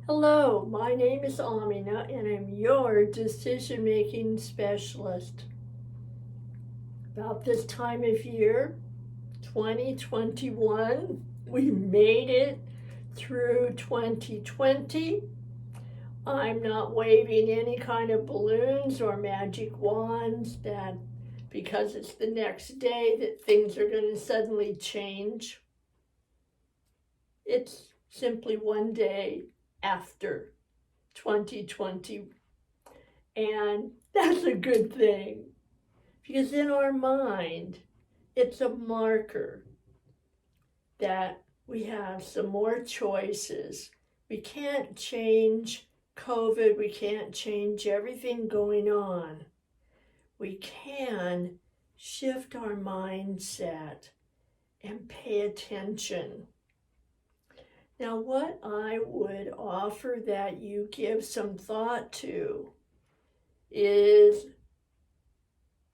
Hello, my name is Amina and I'm your decision making specialist. About this time of year, 2021, we made it through 2020. I'm not waving any kind of balloons or magic wands that because it's the next day that things are going to suddenly change. It's simply one day after 2020. And that's a good thing because in our mind, it's a marker that we have some more choices. We can't change COVID, we can't change everything going on. We can shift our mindset and pay attention. Now, what I would offer that you give some thought to is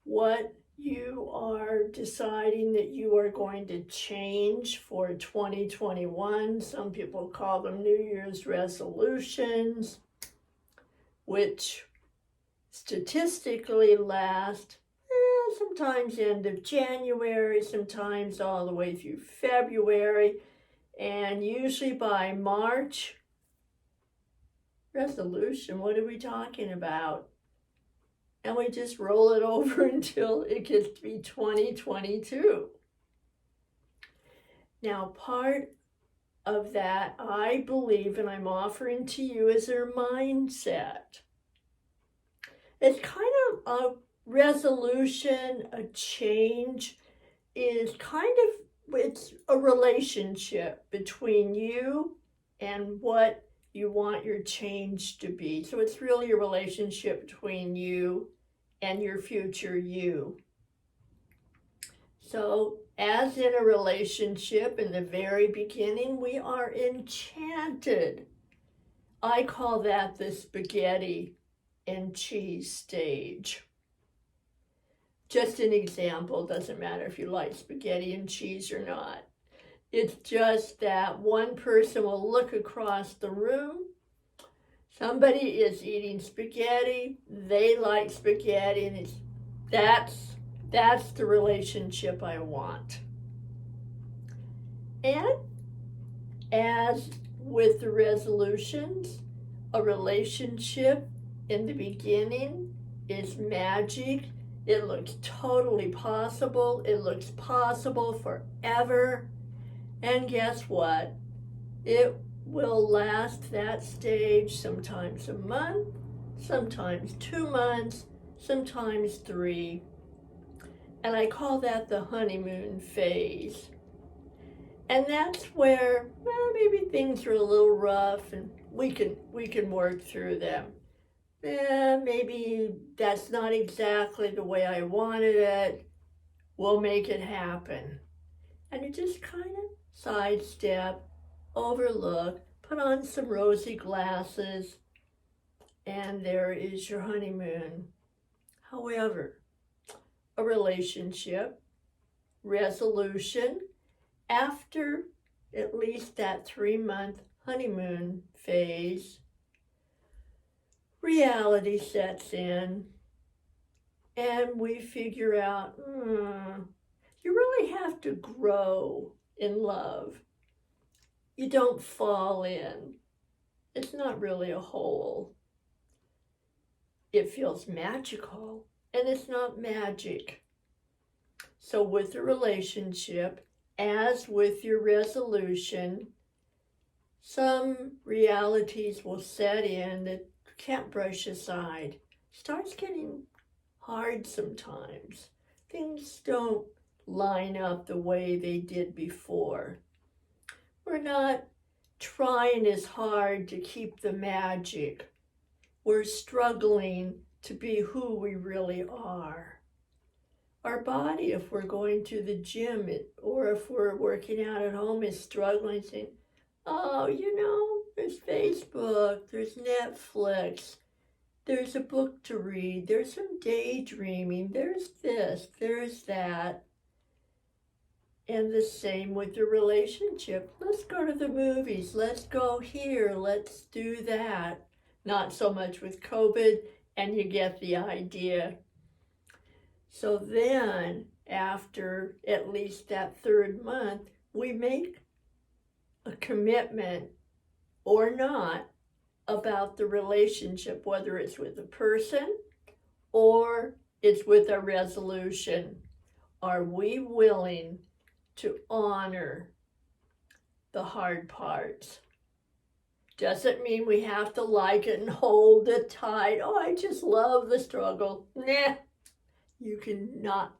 what you are deciding that you are going to change for 2021. Some people call them New Year's resolutions, which statistically last sometimes end of January, sometimes all the way through February, and usually by March. Resolution, what are we talking about? And we just roll it over until it gets to be 2022. Now, part of that, I believe, and I'm offering to you, is our mindset. It's kind of a resolution, a change, is kind of, it's a relationship between you and what you want your change to be. So it's really a relationship between you and your future you. So, as in a relationship, in the very beginning, we are enchanted. I call that the spaghetti and cheese stage. Just an example, doesn't matter if you like spaghetti and cheese or not. It's just that one person will look across the room. Somebody is eating spaghetti. They like spaghetti, and that's the relationship I want. And as with the resolutions, a relationship in the beginning is magic. It looks totally possible. It looks possible forever. And guess what? It will last that stage sometimes a month, sometimes 2 months, sometimes 3. And I call that the honeymoon phase. And that's where, well, maybe things are a little rough and we can work through them. Maybe that's not exactly the way I wanted it. We'll make it happen. And you just kind of sidestep, overlook, put on some rosy glasses, and there is your honeymoon. However, a relationship resolution after at least that 3-month honeymoon phase, reality sets in, and we figure out, you really have to grow in love. You don't fall in. It's not really a hole. It feels magical, and it's not magic. So with the relationship, as with your resolution, some realities will set in that you can't brush aside. It starts getting hard sometimes. Things don't line up the way they did before. We're not trying as hard to keep the magic. We're struggling to be who we really are. Our body, if we're going to the gym or if we're working out at home, is struggling, saying, oh, there's Facebook, there's Netflix, there's a book to read, there's some daydreaming, there's this, there's that. And the same with the relationship. Let's go to the movies. Let's go here. Let's do that. Not so much with COVID, and you get the idea. So then, after at least that third month, we make a commitment or not about the relationship, whether it's with a person or it's with a resolution. Are we willing to honor the hard parts? Doesn't mean we have to like it and hold it tight. Oh, I just love the struggle. Nah, you cannot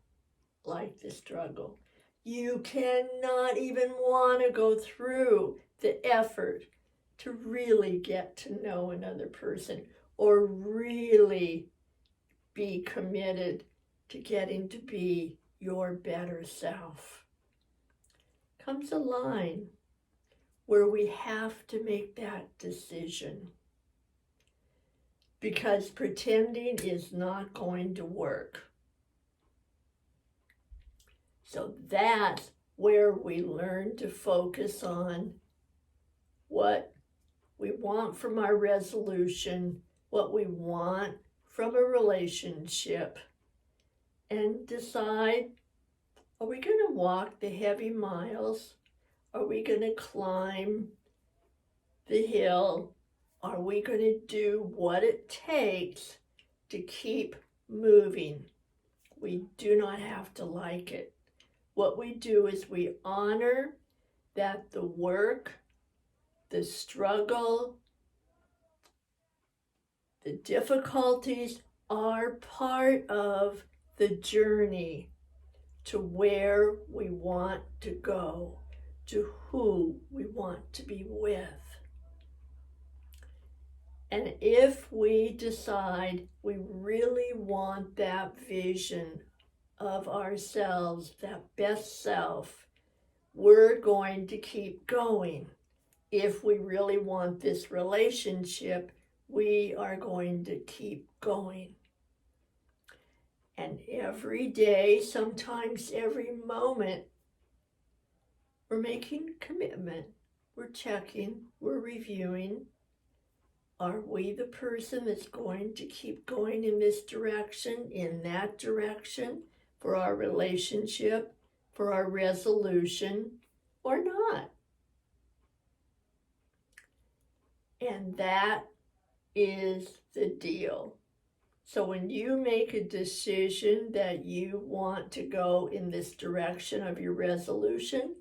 like the struggle. You cannot even want to go through the effort to really get to know another person or really be committed to getting to be your better self. Comes a line where we have to make that decision because pretending is not going to work. So that's where we learn to focus on what we want from our resolution, what we want from a relationship, and decide, are we going to walk the heavy miles? Are we going to climb the hill? Are we going to do what it takes to keep moving? We do not have to like it. What we do is we honor that the work, the struggle, the difficulties are part of the journey to where we want to go, to who we want to be with. And if we decide we really want that vision of ourselves, that best self, we're going to keep going. If we really want this relationship, we are going to keep going. And every day, sometimes every moment, we're making a commitment. We're checking, we're reviewing. Are we the person that's going to keep going in this direction, in that direction, for our relationship, for our resolution, or not? And that is the deal. So when you make a decision that you want to go in this direction of your resolution,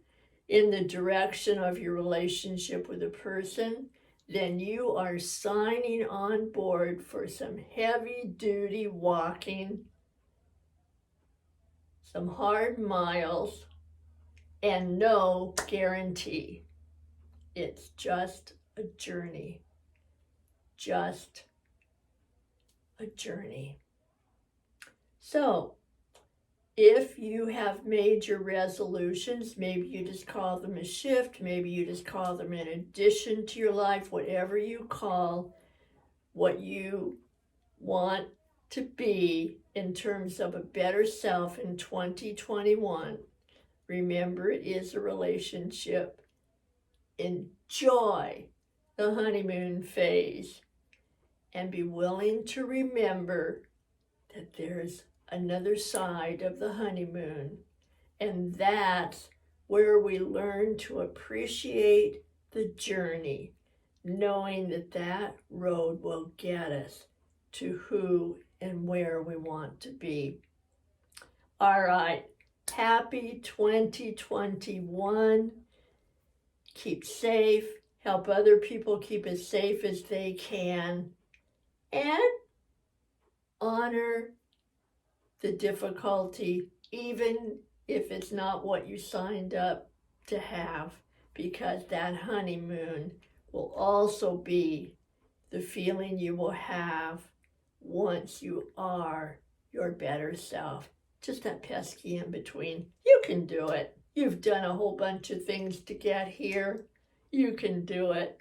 in the direction of your relationship with a person, then you are signing on board for some heavy-duty walking, some hard miles, and no guarantee. It's just a journey. Just a journey. So, if you have made your resolutions, maybe you just call them a shift, maybe you just call them an addition to your life, whatever you call what you want to be in terms of a better self in 2021. Remember, it is a relationship. Enjoy the honeymoon phase and be willing to remember that there's another side of the honeymoon, and that's where we learn to appreciate the journey, knowing that that road will get us to who and where we want to be. All right, happy 2021. Keep safe, help other people keep as safe as they can, and honor the difficulty, even if it's not what you signed up to have, because that honeymoon will also be the feeling you will have once you are your better self. Just that pesky in between. You can do it. You've done a whole bunch of things to get here. You can do it.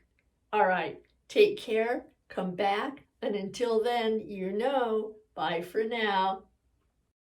All right, take care, come back, and until then, bye for now.